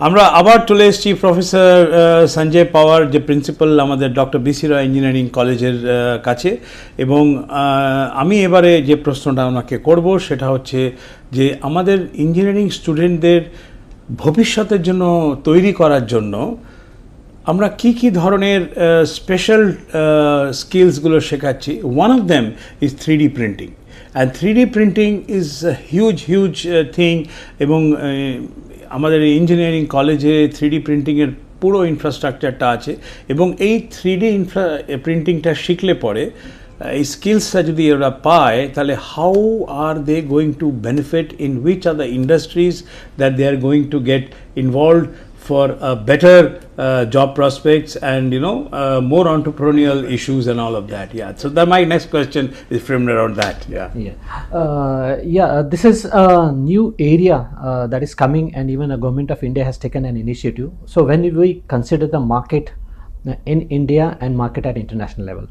আমরা আবার চলে এসেছি প্রফেসর সঞ্জয় পাওয়ার, যে প্রিন্সিপাল আমাদের ডক্টর BCREC ইঞ্জিনিয়ারিং কলেজের কাছে। এবং আমি এবারে যে প্রশ্নটা ওনাকে করব সেটা হচ্ছে যে আমাদের ইঞ্জিনিয়ারিং স্টুডেন্টদের ভবিষ্যতের জন্য তৈরি করার জন্য আমরা কি কি ধরনের স্পেশাল স্কিলসগুলো শেখাচ্ছি। One of them is 3D printing. And 3D printing is huge thing. এবং আমাদের ইঞ্জিনিয়ারিং কলেজে 3D প্রিন্টিংয়ের পুরো ইনফ্রাস্ট্রাকচারটা আছে। এবং এই 3D প্রিন্টিংটা শিখলে পরে এই স্কিলসটা যদি ওরা পায়, তাহলে how are they going to benefit in which are the industries that they are going to get involved for better job prospects and more entrepreneurial issues and all of that. Yeah, so that my next question is framed around that. This is a new area that is coming, and even the government of India has taken an initiative. So when we consider the market in India and market at international level,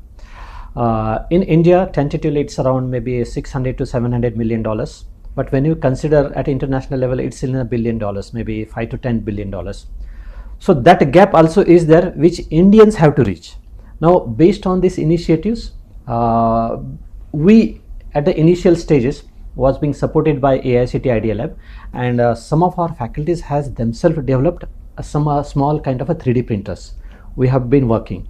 in India tentatively it's around maybe 600 to 700 million dollars. But when you consider at international level, it's in $1 billion, maybe $5 to $10 billion. So that gap also is there, which Indians have to reach. Now, based on these initiatives, we at the initial stages was being supported by AICT Idea Lab, and some of our faculties has themselves developed some small kind of a 3D printers. We have been working.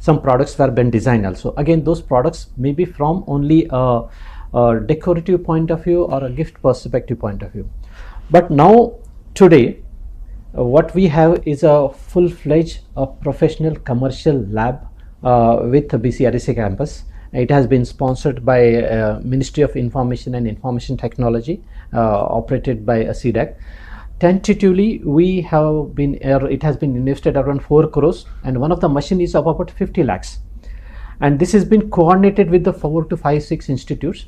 Some products were been designed also. Again, those products may be from only a decorative point of view or a gift perspective point of view. But now today what we have is a full-fledged professional commercial lab with BCREC campus. It has been sponsored by Ministry of Information and Information Technology, operated by CDAC. Tentatively we have been it has been invested around 4 crores, and one of the machine is of about 50 lakhs. And this has been coordinated with the 4 to 5, 6 institutes.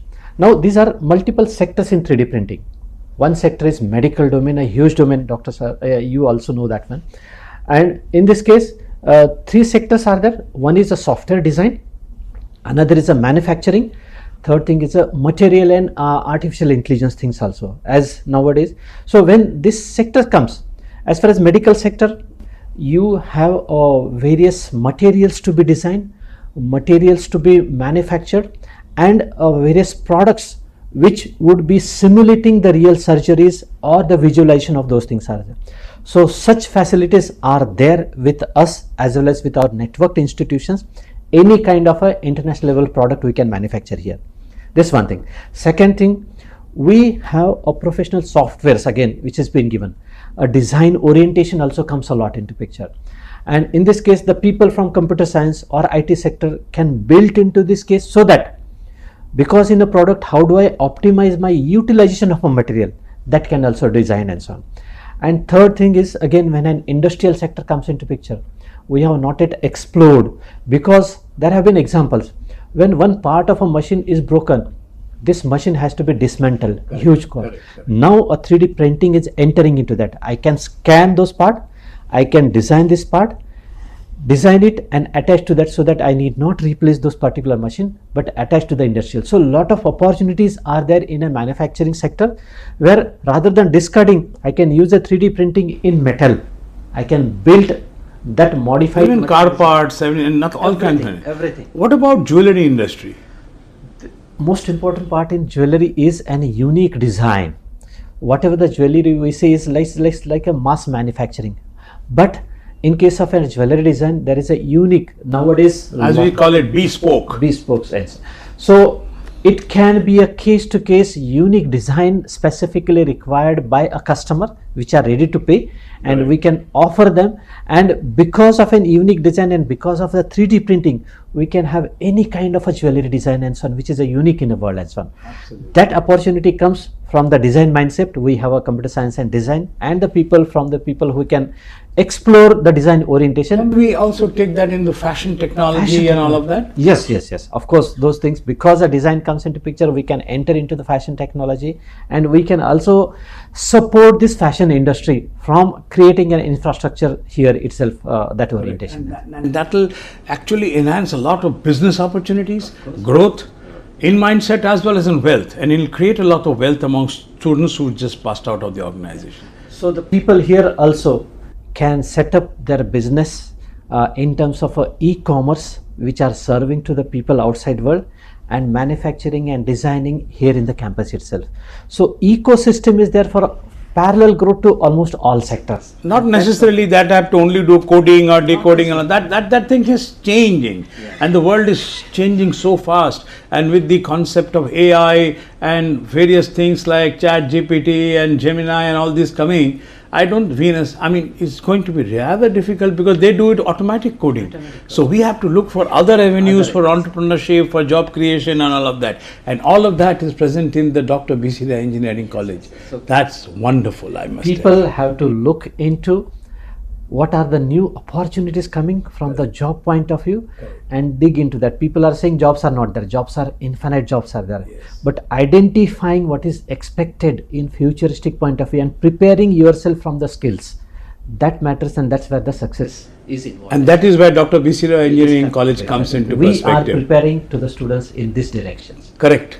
Now these are multiple sectors in 3D printing. One sector is medical domain, a huge domain, Dr. Sir, you also know that one. And in this case, 3 sectors are there. One is a software design, another is a manufacturing, third thing is a material and artificial intelligence things also, as nowadays. So when this sector comes, as far as medical sector, you have various materials to be designed, materials to be manufactured, and various products which would be simulating the real surgeries or the visualization of those things are there. So such facilities are there with us as well as with our networked institutions. Any kind of a international level product we can manufacture here. This one thing. Second thing, we have a professional softwares again which has been given. A design orientation also comes a lot into picture. And in this case, the people from computer science or IT sector can build into this case, so that because in a product, how do I optimize my utilization of a material, that can also design and so on. And third thing is, again, when an industrial sector comes into picture, we have not yet explored, because there have been examples when one part of a machine is broken, this machine has to be dismantled, huge cost. Now a 3D printing is entering into that. I can scan those parts, I can design this part, design it and attach to that, so that I need not replace those particular machine but attach to the industrial. So lot of opportunities are there in a manufacturing sector, where rather than discarding, I can use a 3D printing in metal. I can build that modified, even car parts, not all kinds of everything. What about jewelry industry? The most important part in jewelry is an unique design. Whatever the jewelry we say is like a mass manufacturing, but in case of a jewelry design, there is a unique, nowadays as we call it, bespoke sense. So it can be a case to case unique design specifically required by a customer, which are ready to pay, and we can offer them. And because of an unique design and because of the 3D printing, we can have any kind of a jewelry design and so on, which is a unique in the world and so on. Absolutely. That opportunity comes from the design mindset. We have a computer science and design, and the people who can explore the design orientation. Can we also take that into fashion technology and all of that? Yes. Of course, those things, because the design comes into picture, we can enter into the fashion technology, and we can also support this fashion industry from creating an infrastructure here itself, that orientation. And that will actually enhance a lot of business opportunities, growth in mindset as well as in wealth, and it will create a lot of wealth among students who just passed out of the organization. So the people here also can set up their business in terms of e-commerce, which are serving to the people outside world, and manufacturing and designing here in the campus itself. So ecosystem is there for parallel growth to almost all sectors. Not necessarily that I have to only do coding or decoding and all that thing is changing, and the world is changing so fast, and with the concept of AI and various things like Chat GPT and Gemini and all this coming, it's going to be rather difficult because they do it automatic coding. So we have to look for other avenues for entrepreneurship, for job creation and all of that. And all of that is present in the Dr. BCREC Engineering College. So that's wonderful, I must say. People have to look into what are the new opportunities coming from the job point of view and dig into that. People are saying jobs are not there, infinite jobs are there. Yes. But identifying what is expected in futuristic point of view and preparing yourself from the skills, that matters, and that's where the success is involved. And that is where Dr. BCREC Engineering College comes into we perspective. We are preparing to the students in this direction. Correct.